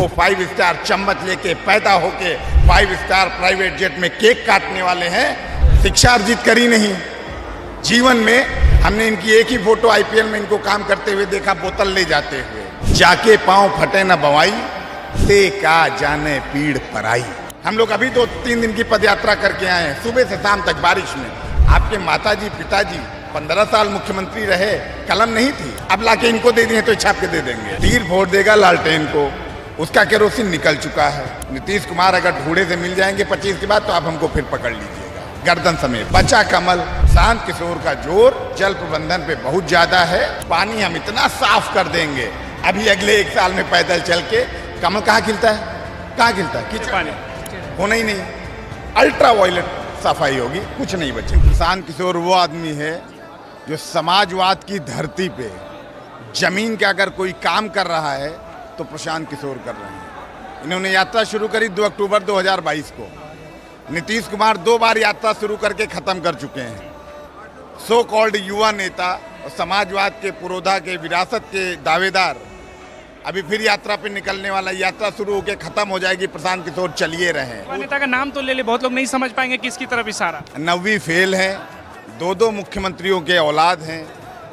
वो 5 स्टार चम्मच लेके पैदा होके 5 स्टार प्राइवेट जेट में केक काटने वाले हैं। शिक्षा अर्जित करी नहीं जीवन में। हमने इनकी एक ही फोटो आईपीएल में इनको काम करते हुए देखा, बोतल ले जाते हुए। जाके पांव फटे न बवाई, ते का जाने पीड़ पराई। हम लोग अभी 2-3 दिन की पदयात्रा करके आए हैं, सुबह से शाम तक बारिश में। आपके माताजी पिताजी 15 साल मुख्यमंत्री रहे, कलम नहीं थी, अब लाके इनको दे दिए तो छाप के दे देंगे। तीर फोड़ देगा लालटेन को, उसका केरोसिन निकल चुका है। नीतीश कुमार अगर ढूंढे से मिल जाएंगे 25 के बाद तो आप हमको फिर पकड़ लीजिएगा गर्दन समेत। बचा कमल, शांत किशोर का जोर जल प्रबंधन पे बहुत ज्यादा है। पानी हम इतना साफ कर देंगे अभी अगले 1 साल में पैदल चल के। कमल कहाँ खिलता है, कहाँ खिलता है? कीचड़ पानी होना ही नहीं। अल्ट्रा वायलेट सफाई होगी, कुछ नहीं बचे। शांत किशोर वो आदमी है जो समाजवाद की धरती पे जमीन का अगर कोई काम कर रहा है तो प्रशांत किशोर कर रहे हैं। इन्होंने यात्रा शुरू करी 2 अक्टूबर 2022 को। नीतीश कुमार 2 बार यात्रा शुरू करके खत्म कर चुके हैं। सो कॉल्ड युवा नेता और समाजवाद के पुरोधा के विरासत के दावेदार अभी फिर यात्रा पे निकलने वाला। यात्रा शुरू होकर खत्म हो जाएगी, प्रशांत किशोर चलिए रहे। नेता का नाम तो ले ले, बहुत लोग नहीं समझ पाएंगे किसकी तरफ इशारा। 9वीं फेल है, 2 मुख्यमंत्रियों के औलाद हैं,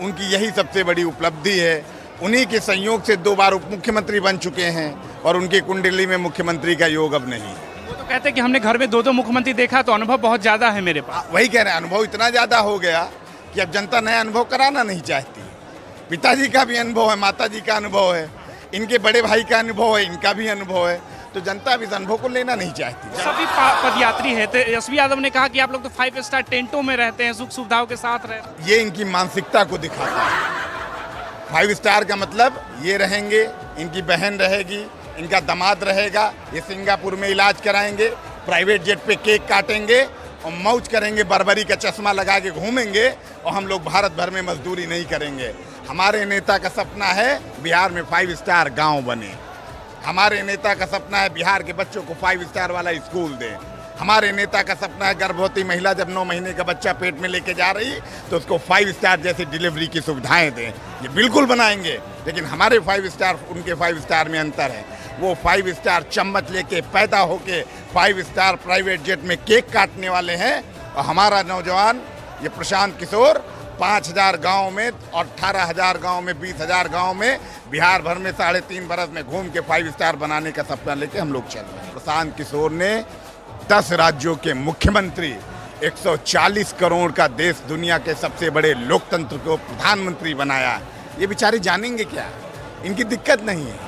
उनकी यही सबसे बड़ी उपलब्धि है। उन्हीं के संयोग से 2 बार उप मुख्यमंत्री बन चुके हैं और उनकी कुंडली में मुख्यमंत्री का योग अब नहीं। वो तो कहते हैं कि हमने घर में 2 मुख्यमंत्री देखा तो अनुभव बहुत ज्यादा है मेरे पास। वही कह रहे हैं, अनुभव इतना ज्यादा हो गया कि अब जनता नया अनुभव कराना नहीं चाहती। पिताजी का भी अनुभव है, माताजी का अनुभव है, इनके बड़े भाई का अनुभव है, इनका भी अनुभव है, तो जनता भी इस अनुभव को लेना नहीं चाहती। सभी पदयात्री है। तेजस्वी यादव ने कहा कि आप लोग तो 5 स्टार टेंटों में रहते हैं, सुख सुविधाओं के साथ रहते हैं। ये इनकी मानसिकता को दिखाता है। 5 स्टार का मतलब ये रहेंगे, इनकी बहन रहेगी, इनका दामाद रहेगा, ये सिंगापुर में इलाज कराएंगे, प्राइवेट जेट पे केक काटेंगे और मौज करेंगे, बर्बरी का चश्मा लगा के घूमेंगे और हम लोग भारत भर में मजदूरी नहीं करेंगे। हमारे नेता का सपना है बिहार में 5 स्टार गांव बने। हमारे नेता का सपना है बिहार के बच्चों को 5 स्टार वाला स्कूल दें। हमारे नेता का सपना है गर्भवती महिला जब 9 महीने का बच्चा पेट में लेके जा रही तो उसको 5 स्टार जैसे डिलीवरी की सुविधाएं दें। ये बिल्कुल बनाएंगे, लेकिन हमारे 5 स्टार उनके 5 स्टार में अंतर है। वो 5 स्टार चम्मच लेके पैदा होके 5 स्टार प्राइवेट जेट में केक काटने वाले हैं और हमारा नौजवान ये प्रशांत किशोर 5000 गाँव में और 18,000 गाँव में 20,000 गाँव में बिहार भर में 3.5 बरस में घूम के 5 स्टार बनाने का सपना लेके हम लोग चल रहे हैं। प्रशांत किशोर ने 10 राज्यों के मुख्यमंत्री, 140 करोड़ का देश, दुनिया के सबसे बड़े लोकतंत्र को प्रधानमंत्री बनाया। ये बेचारे जानेंगे क्या? इनकी दिक्कत नहीं है,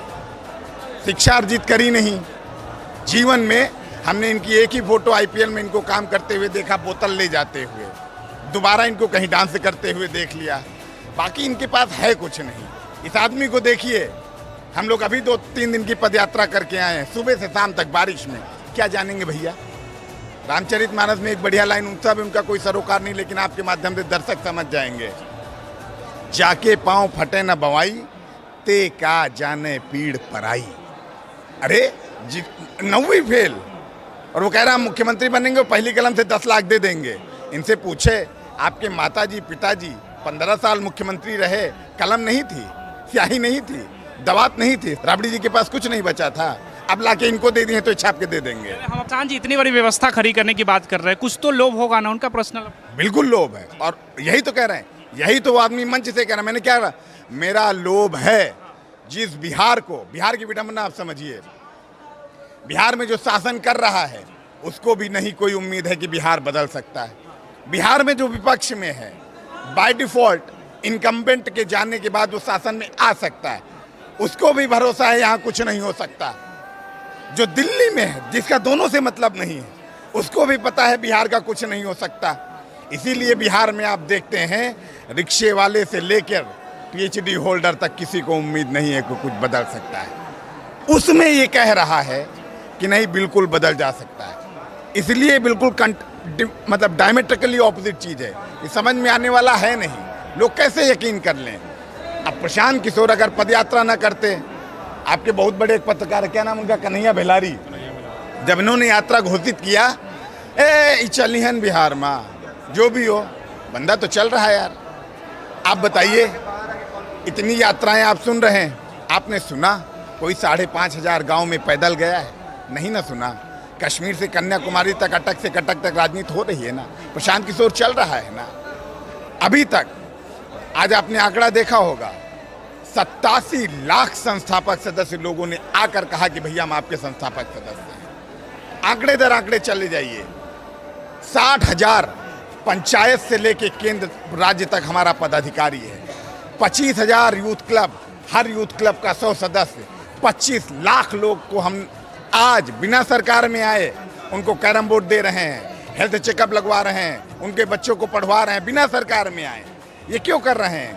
शिक्षा अर्जित करी नहीं जीवन में। हमने इनकी एक ही फोटो आईपीएल में इनको काम करते हुए देखा, बोतल ले जाते हुए। दोबारा इनको कहीं डांस करते हुए देख लिया, बाकी इनके पास है कुछ नहीं। इस आदमी को देखिए, हम लोग अभी 2-3 दिन की पदयात्रा करके आए हैं, सुबह से शाम तक बारिश में। क्या जानेंगे भैया? रामचरितमानस में एक बढ़िया लाइन, उनका भी उनका कोई सरोकार नहीं, लेकिन आपके माध्यम से दर्शक समझ जाएंगे। जाके पांव फटे न बवाई, ते का जाने पीड़ पराई। अरे 9वीं फेल और वो कह रहा हम मुख्यमंत्री बनेंगे और पहली कलम से 10 लाख दे देंगे। इनसे पूछे, आपके माताजी पिताजी 15 साल मुख्यमंत्री रहे, कलम नहीं थी, स्याही नहीं थी, दवात नहीं थी, राबड़ी जी के पास कुछ नहीं बचा था, अब लाके इनको दे दिए तो छाप के दे देंगे। हम प्रशांत जी इतनी बड़ी व्यवस्था खड़ी करने की बात कर रहे हैं, कुछ तो लोभ होगा ना उनका पर्सनल? बिल्कुल लोभ है, और यही तो कह रहे हैं, यही तो वो आदमी मंच से कह रहा है। मैंने क्या कहा? मेरा लोभ है जिस बिहार को, बिहार की विडंबना आप समझिए, बिहार में जो शासन कर रहा है उसको भी नहीं कोई उम्मीद है कि बिहार बदल सकता है। बिहार में जो विपक्ष में है, बाय डिफॉल्ट इनकम्बेंट के जाने के बाद वो शासन में आ सकता है, उसको भी भरोसा है यहाँ कुछ नहीं हो सकता। जो दिल्ली में है, जिसका दोनों से मतलब नहीं है, उसको भी पता है बिहार का कुछ नहीं हो सकता। इसीलिए बिहार में आप देखते हैं, रिक्शे वाले से लेकर पीएचडी होल्डर तक किसी को उम्मीद नहीं है कि कुछ बदल सकता है। उसमें ये कह रहा है कि नहीं, बिल्कुल बदल जा सकता है। इसलिए बिल्कुल मतलब डायमेट्रिकली ऑपोजिट चीज़ है, ये समझ में आने वाला है नहीं। लोग कैसे यकीन कर लें? अब प्रशांत किशोर अगर पदयात्रा न करते, आपके बहुत बड़े एक पत्रकार, क्या नाम उनका, कन्हैया बेलारी, जब इन्होंने यात्रा घोषित किया, चलिहन बिहार में जो भी हो, बंदा तो चल रहा है यार। आप बताइए, इतनी यात्राएं आप सुन रहे हैं, आपने सुना कोई 5,500 गांव में पैदल गया है? नहीं ना सुना। कश्मीर से कन्याकुमारी तक अटक से कटक तक राजनीति हो रही है ना, प्रशांत किशोर चल रहा है ना अभी तक। आज आपने आंकड़ा देखा होगा, 87 लाख संस्थापक सदस्य लोगों ने आकर कहा कि भैया हम आपके संस्थापक सदस्य हैं। आंकड़े दर आंकड़े चले जाइए, 60,000 पंचायत से लेके केंद्र राज्य तक हमारा पदाधिकारी है, 25,000 यूथ क्लब, हर यूथ क्लब का 100 सदस्य, 25 लाख लोग को हम आज बिना सरकार में आए उनको कैरम बोर्ड दे रहे हैं, हेल्थ चेकअप लगवा रहे हैं, उनके बच्चों को पढ़वा रहे हैं बिना सरकार में आए। ये क्यों कर रहे हैं?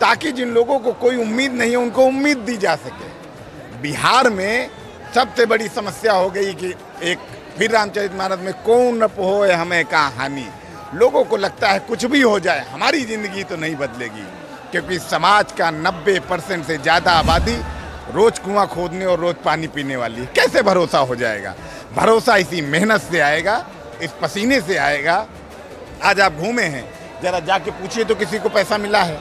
ताकि जिन लोगों को कोई उम्मीद नहीं है उनको उम्मीद दी जा सके। बिहार में सबसे बड़ी समस्या हो गई कि एक फिर रामचरितमानस में कौन न पोए हमें कहानी। लोगों को लगता है कुछ भी हो जाए हमारी ज़िंदगी तो नहीं बदलेगी, क्योंकि समाज का 90% से ज़्यादा आबादी रोज़ कुआं खोदने और रोज़ पानी पीने वाली है। कैसे भरोसा हो जाएगा? भरोसा इसी मेहनत से आएगा, इस पसीने से आएगा। आज आप घूमे हैं, जरा जाके पूछिए तो किसी को पैसा मिला है?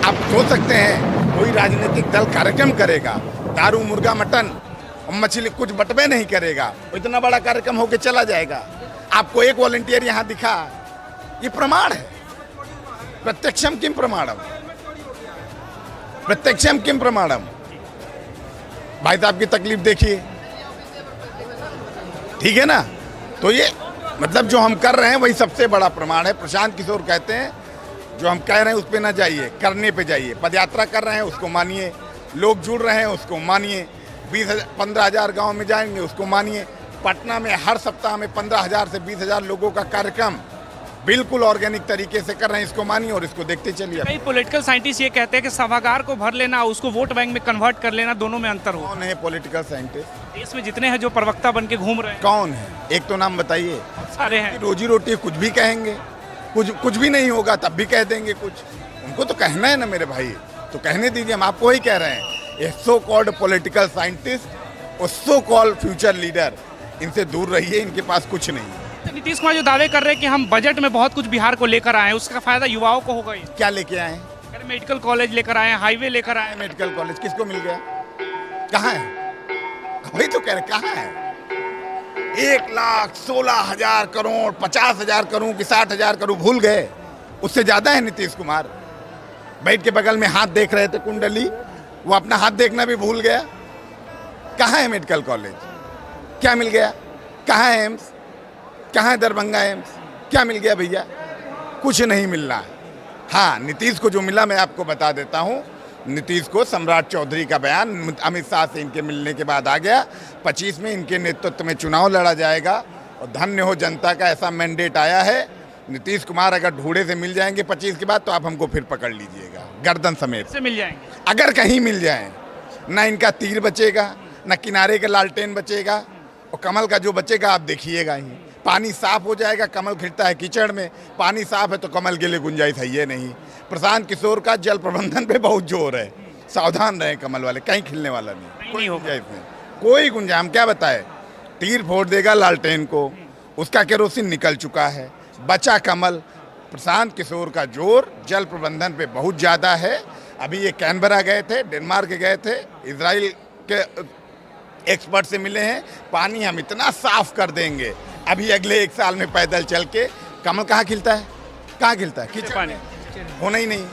आप सोच सकते हैं कोई राजनीतिक दल कार्यक्रम करेगा, दारू मुर्गा मटन और मछली कुछ बटवे नहीं करेगा, इतना बड़ा कार्यक्रम होके चला जाएगा। आपको एक वॉलंटियर यहाँ दिखा, ये प्रमाण है। प्रत्यक्षम किम प्रमाणम, प्रत्यक्षम किम प्रमाणम। भाई साहब की तकलीफ देखिए, ठीक है ना? तो ये मतलब जो हम कर रहे हैं वही सबसे बड़ा प्रमाण है। प्रशांत किशोर कहते हैं जो हम कह रहे हैं उस पे ना जाइए, करने पे जाइए। पदयात्रा कर रहे हैं उसको मानिए, लोग जुड़ रहे हैं उसको मानिए, 15,000 गांव में जाएंगे उसको मानिए। पटना में हर सप्ताह में 15,000 से 20,000 लोगों का कार्यक्रम बिल्कुल ऑर्गेनिक तरीके से कर रहे हैं, इसको मानिए और इसको देखते चलिए। कई पॉलिटिकल साइंटिस्ट ये कहते हैं कि सभागार को भर लेना, उसको वोट बैंक में कन्वर्ट कर लेना, दोनों में अंतर हो। कौन है पॉलिटिकल साइंटिस्ट? देश में जितने हैं जो प्रवक्ता बन के घूम रहे हैं, कौन है? एक तो नाम बताइए। सारे हैं। रोजी रोटी कुछ भी कहेंगे, कुछ भी नहीं होगा तब भी कह देंगे कुछ। उनको तो कहना है ना मेरे भाई, तो कहने दीजिए। हम आपको ही कह रहे हैं, ये सो कॉल्ड पॉलिटिकल साइंटिस्ट और सो कॉल्ड फ्यूचर लीडर, इनसे दूर रहिए, इनके पास कुछ नहीं है। नीतीश कुमार जो दावे कर रहे हैं कि हम बजट में बहुत कुछ बिहार को लेकर आए हैं, उसका फायदा युवाओं को होगा। ये क्या लेके आए? मेडिकल कॉलेज लेकर आए हैं, हाईवे लेकर आए हैं। मेडिकल कॉलेज किसको मिल गया? कहाँ है? वही तो कह रहे, कहाँ है? 1,16,000 करोड़, 50,000 करोड़ कि 60,000 करोड़ भूल गए? उससे ज्यादा है नीतीश कुमार। बैठ के बगल में हाथ देख रहे थे कुंडली, वो अपना हाथ देखना भी भूल गया। कहाँ है मेडिकल कॉलेज? क्या मिल गया? कहाँ है एम्स? कहाँ है दरभंगा एम्स? क्या मिल गया भैया? कुछ नहीं मिल रहा। हाँ, नीतीश को जो मिला मैं आपको बता देता हूँ। नीतीश को सम्राट चौधरी का बयान अमित शाह से इनके मिलने के बाद आ गया। 25 में इनके नेतृत्व में चुनाव लड़ा जाएगा और धन्य हो जनता का ऐसा मैंडेट आया है। नीतीश कुमार अगर ढूढ़े से मिल जाएंगे 25 के बाद तो आप हमको फिर पकड़ लीजिएगा गर्दन समेत से मिल जाएंगे। अगर कहीं मिल जाए, ना इनका तीर बचेगा, ना किनारे का लालटेन बचेगा, और कमल का जो बचेगा आप देखिएगा ही। पानी साफ हो जाएगा, कमल खिलता है कीचड़ में, पानी साफ है तो कमल के लिए गुंजाइश है ये नहीं। प्रशांत किशोर का जल प्रबंधन पे बहुत जोर है, सावधान रहें कमल वाले, कहीं खिलने वाला नहीं, कोई गुंजाइश नहीं, कोई गुंजाइश। हम क्या बताए, तीर फोड़ देगा लालटेन को, उसका केरोसिन निकल चुका है, बचा कमल। प्रशांत किशोर का जोर जल प्रबंधन पे बहुत ज़्यादा है। अभी ये कैनबरा गए थे, डेनमार्क गए थे, इजराइल के एक्सपर्ट से मिले हैं। पानी हम इतना साफ कर देंगे अभी अगले 1 साल में पैदल चल के। कमल कहाँ खिलता है? कहाँ खिलता है? कीचड़ पानी होना ही नहीं।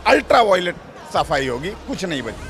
अल्ट्रा वायलेट सफाई होगी, कुछ नहीं बची।